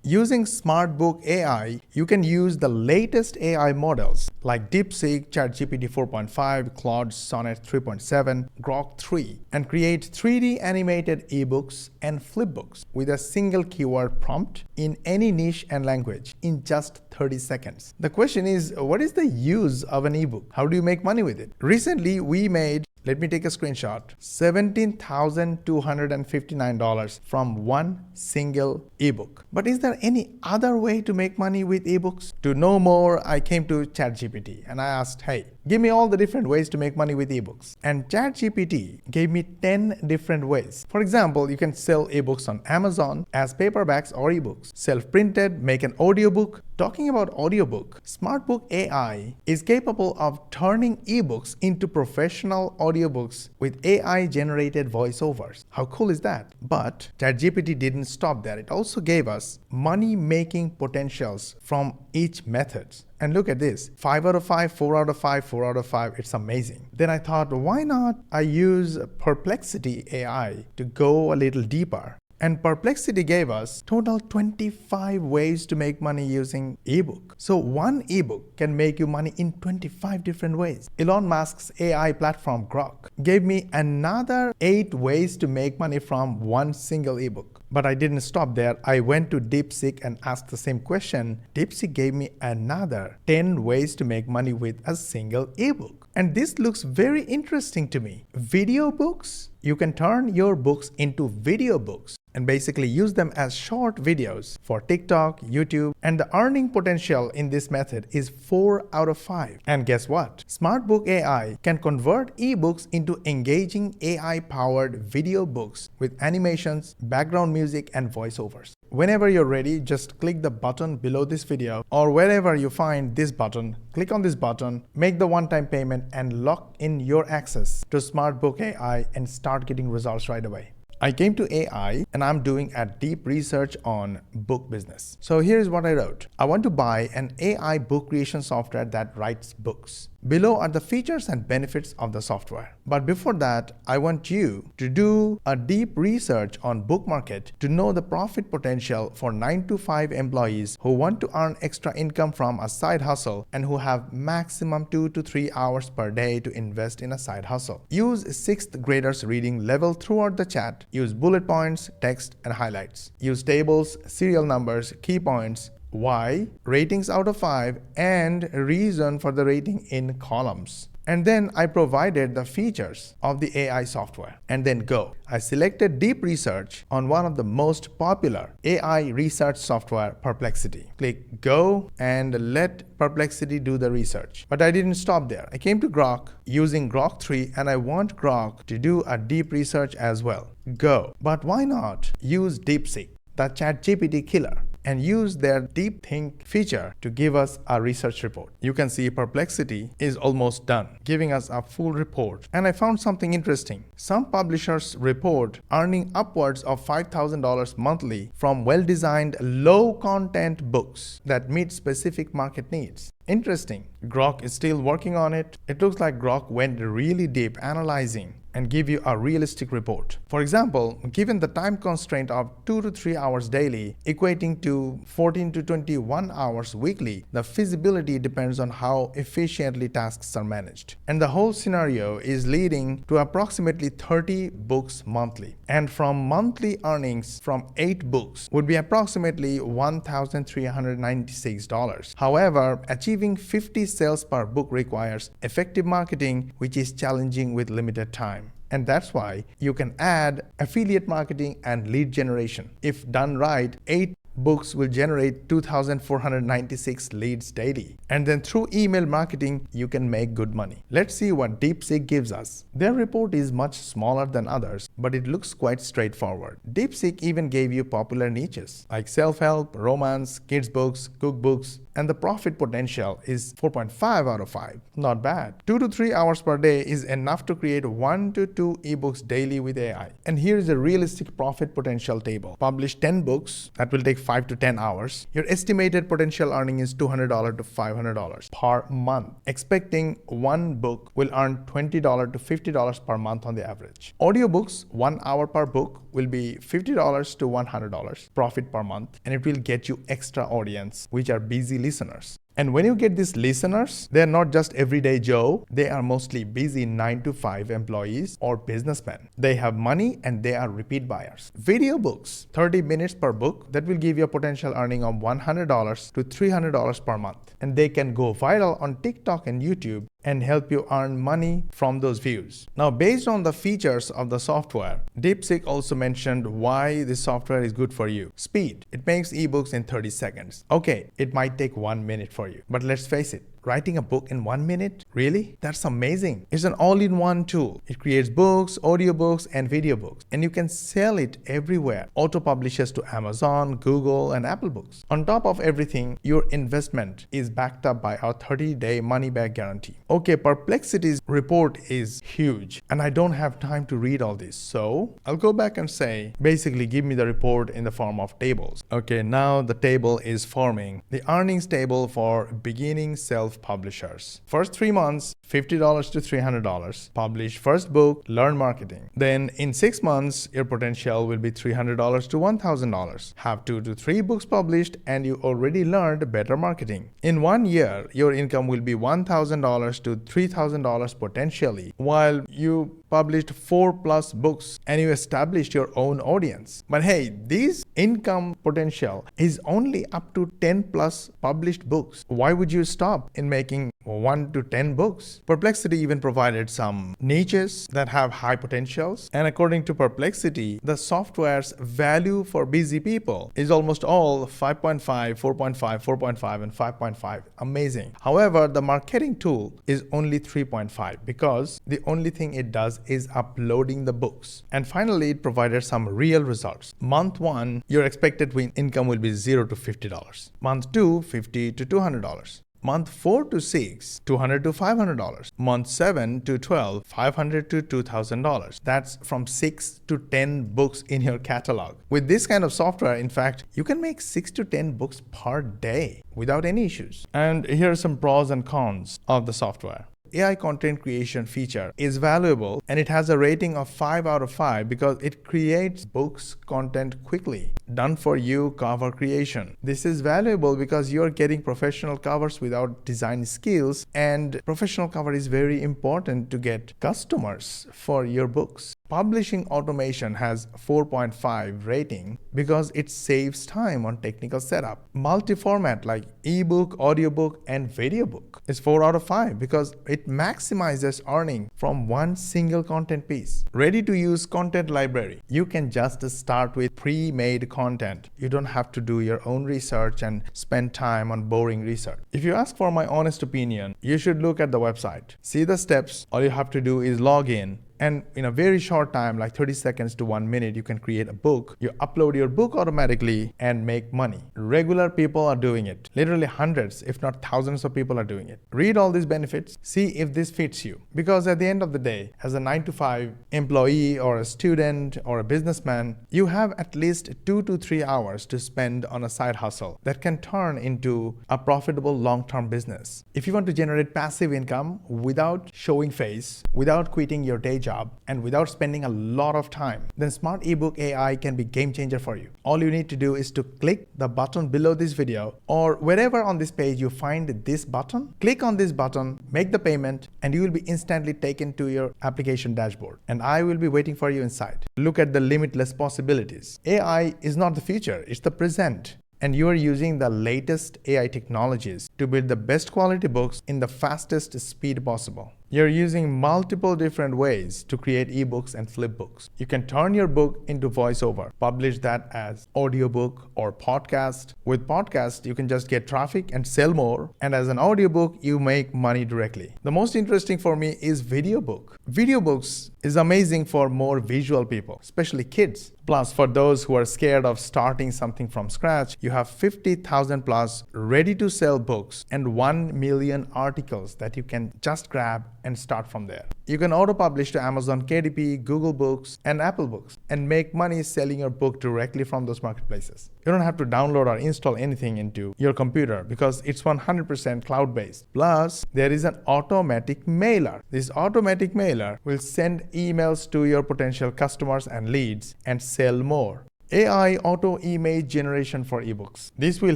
Using Smartbook AI, you can use the latest AI models like DeepSeek, ChatGPT 4.5, Claude Sonnet 3.7, Grok 3, and create 3D animated ebooks and flipbooks with a single keyword prompt in any niche and language in just 30 seconds. The question is, what is the use of an ebook? How do you make money with it? Recently, we made, let me take a screenshot, $17,259 from one single ebook. But is there any other way to make money with ebooks? To know more, I came to ChatGPT and I asked, hey, give me all the different ways to make money with ebooks. And ChatGPT gave me 10 different ways. For example, you can sell ebooks on Amazon as paperbacks or ebooks. Self-printed, make an audiobook. Talking about audiobook, Smartbook AI is capable of turning ebooks into professional audiobooks with AI-generated voiceovers. How cool is that? But ChatGPT didn't stop there. It also gave us money-making potentials from each method. And look at this, 5 out of 5, 4 out of 5, 4 out of 5, it's amazing. Then I thought, why not I use Perplexity AI to go a little deeper? And Perplexity gave us total 25 ways to make money using ebook. So one ebook can make you money in 25 different ways. Elon Musk's AI platform Grok gave me another 8 ways to make money from one single ebook. But I didn't stop there. I went to DeepSeek and asked the same question. DeepSeek gave me another 10 ways to make money with a single ebook. And this looks very interesting to me. Video books? You can turn your books into video books and basically use them as short videos for TikTok, YouTube, and the earning potential in this method is 4 out of 5. And guess what? Smartbook AI can convert ebooks into engaging AI-powered video books with animations, background music, and voiceovers. Whenever you're ready, just click the button below this video or wherever you find this button, click on this button, make the one-time payment, and lock in your access to Smartbook AI and start getting results right away. I came to AI and I'm doing a deep research on book business. So here's what I wrote. I want to buy an AI book creation software that writes books. Below are the features and benefits of the software. But before that, I want you to do a deep research on book market to know the profit potential for 9 to 5 employees who want to earn extra income from a side hustle and who have maximum 2 to 3 hours per day to invest in a side hustle. Use 6th graders reading level throughout the chat. Use bullet points, text, and highlights. Use tables, serial numbers, key points, why, ratings out of 5, and reason for the rating in columns. And then I provided the features of the AI software. And then go. I selected deep research on one of the most popular AI research software, Perplexity. Click go and let Perplexity do the research. But I didn't stop there. I came to Grok using Grok 3 and I want Grok to do a deep research as well. Go. But why not use DeepSeek, the ChatGPT killer, and use their Deep Think feature to give us a research report. You can see Perplexity is almost done, giving us a full report. And I found something interesting. Some publishers report earning upwards of $5,000 monthly from well-designed, low-content books that meet specific market needs. Interesting. Grok is still working on it. It looks like Grok went really deep analyzing and give you a realistic report. For example, given the time constraint of 2 to 3 hours daily, equating to 14 to 21 hours weekly, the feasibility depends on how efficiently tasks are managed. And the whole scenario is leading to approximately 30 books monthly. And from monthly earnings from 8 books would be approximately $1,396. However, achieving 50 sales per book requires effective marketing, which is challenging with limited time. And that's why you can add affiliate marketing and lead generation. If done right, 8 books will generate 2,496 leads daily. And then through email marketing, you can make good money. Let's see what DeepSeek gives us. Their report is much smaller than others, but it looks quite straightforward. DeepSeek even gave you popular niches like self-help, romance, kids books, cookbooks, and the profit potential is 4.5 out of 5. Not bad. 2 to 3 hours per day is enough to create 1 to 2 ebooks daily with AI. And here is a realistic profit potential table. Publish 10 books, that will take 5 to 10 hours. Your estimated potential earning is $200 to $500 per month. Expecting one book will earn $20 to $50 per month on the average. Audiobooks, 1 hour per book, will be $50 to $100 profit per month, and it will get you extra audience, which are busy listeners. And when you get these listeners, they are not just everyday Joe, they are mostly busy 9 to 5 employees or businessmen. They have money and they are repeat buyers. Video books, 30 minutes per book, that will give you a potential earning of $100 to $300 per month. And they can go viral on TikTok and YouTube and help you earn money from those views. Now, based on the features of the software, DeepSeek also mentioned why this software is good for you. Speed. It makes ebooks in 30 seconds. Okay, it might take 1 minute for you, but let's face it, writing a book in 1 minute? Really? That's amazing. It's an all-in-one tool. It creates books, audiobooks, and video books, and you can sell it everywhere. Auto-publishes to Amazon, Google, and Apple Books. On top of everything, your investment is backed up by our 30-day money-back guarantee. Okay, Perplexity's report is huge, and I don't have time to read all this, so I'll go back and say, basically give me the report in the form of tables. Okay, now the table is forming. The earnings table for beginning self-publishers. First 3 months, $50 to $300. Publish first book, learn marketing. Then in 6 months, your potential will be $300 to $1,000. Have 2 to 3 books published and you already learned better marketing. In 1 year, your income will be $1,000 to $3,000 potentially, while you published 4+ books and you established your own audience. But hey, this income potential is only up to 10+ published books. Why would you stop in making 1 to 10 books? Perplexity even provided some niches that have high potentials, and according to Perplexity, the software's value for busy people is almost all 5.5, 4.5, 4.5, and 5.5. Amazing. However, the marketing tool is only 3.5 because the only thing it does is uploading the books. And finally, it provided some real results. Month 1, your expected income will be $0 to $50. Month 2, $50 to $200. Month 4 to 6, $200 to $500. Month 7 to 12, $500 to $2,000. That's from 6 to 10 books in your catalog. With this kind of software, in fact, you can make 6 to 10 books per day without any issues. And here are some pros and cons of the software. AI content creation feature is valuable, and it has a rating of 5 out of 5 because it creates books content quickly. Done for you cover creation. This is valuable because you're getting professional covers without design skills, and professional cover is very important to get customers for your books. Publishing automation has 4.5 rating because it saves time on technical setup. Multi-format like ebook, audiobook, and video book is 4 out of 5 because it maximizes earning from one single content piece. Ready to use content library. You can just start with pre-made content. You don't have to do your own research and spend time on boring research. If you ask for my honest opinion, you should look at the website. See the steps. All you have to do is log in. And in a very short time, like 30 seconds to 1 minute, you can create a book. You upload your book automatically and make money. Regular people are doing it. Literally hundreds, if not thousands of people are doing it. Read all these benefits. See if this fits you. Because at the end of the day, as a 9 to 5 employee or a student or a businessman, you have at least 2 to 3 hours to spend on a side hustle that can turn into a profitable long-term business. If you want to generate passive income without showing face, without quitting your day job, and without spending a lot of time, then SmartEbook AI can be game changer for you. All you need to do is to click the button below this video, or wherever on this page you find this button, click on this button, make the payment, and you will be instantly taken to your application dashboard. And I will be waiting for you inside. Look at the limitless possibilities. AI is not the future, it's the present. And you are using the latest AI technologies to build the best quality books in the fastest speed possible. You're using multiple different ways to create ebooks and flip books. You can turn your book into voiceover, publish that as audiobook or podcast. With podcast, you can just get traffic and sell more. And as an audiobook, you make money directly. The most interesting for me is video book. Video books is amazing for more visual people, especially kids. Plus, for those who are scared of starting something from scratch, you have 50,000 plus ready to sell books and 1 million articles that you can just grab and start from there. You can auto-publish to Amazon KDP, Google Books, and Apple Books and make money selling your book directly from those marketplaces. You don't have to download or install anything into your computer because it's 100% cloud-based. Plus, there is an automatic mailer. This automatic mailer will send emails to your potential customers and leads and sell more. AI auto image generation for ebooks. This will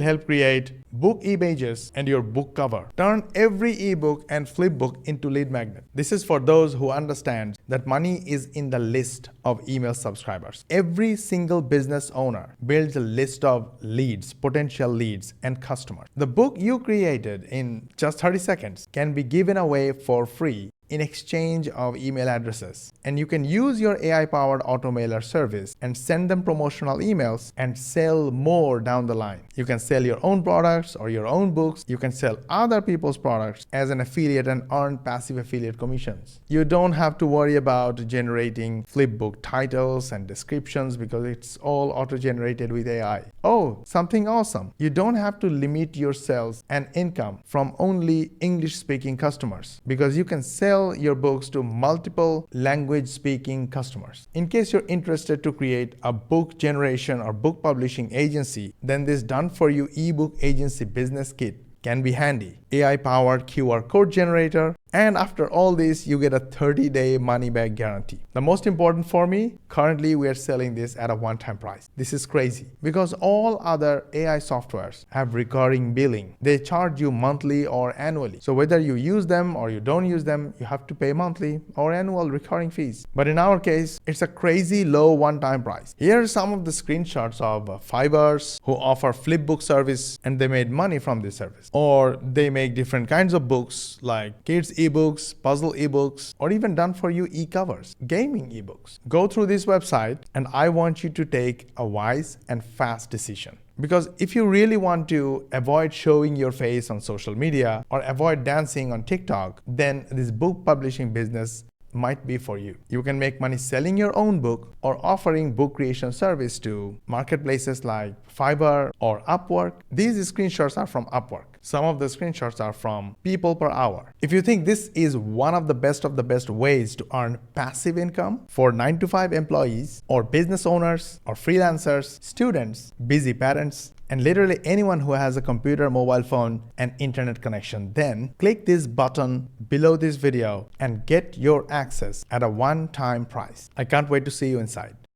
help create book images and your book cover. Turn every ebook and flipbook into lead magnet. This is for those who understand that money is in the list of email subscribers. Every single business owner builds a list of leads, potential leads, and customers. The book you created in just 30 seconds can be given away for free in exchange of email addresses. And you can use your AI-powered automailer service and send them promotional emails and sell more down the line. You can sell your own products or your own books. You can sell other people's products as an affiliate and earn passive affiliate commissions. You don't have to worry about generating flipbook titles and descriptions because it's all auto-generated with AI. Oh, something awesome. You don't have to limit your sales and income from only English-speaking customers because you can sell your books to multiple language-speaking customers. In case you're interested to create a book generation or book publishing agency, then this done-for-you ebook agency business kit can be handy. AI-powered QR code generator, and after all this, you get a 30-day money-back guarantee. The most important for me, currently we are selling this at a one-time price. This is crazy because all other AI softwares have recurring billing. They charge you monthly or annually. So whether you use them or you don't use them, you have to pay monthly or annual recurring fees. But in our case, it's a crazy low one-time price. Here are some of the screenshots of Fibers who offer flipbook service and they made money from this service. Or they make different kinds of books like kids ebooks, puzzle ebooks, or even done-for-you e-covers, gaming ebooks. Go through this website and I want you to take a wise and fast decision. Because if you really want to avoid showing your face on social media or avoid dancing on TikTok, then this book publishing business might be for you. You can make money selling your own book or offering book creation service to marketplaces like Fiverr or Upwork. These screenshots are from Upwork. Some of the screenshots are from people per hour. If you think this is one of the best ways to earn passive income for 9-to-5 employees or business owners or freelancers, students, busy parents, and literally anyone who has a computer, mobile phone, and internet connection, then click this button below this video and get your access at a one-time price. I can't wait to see you inside.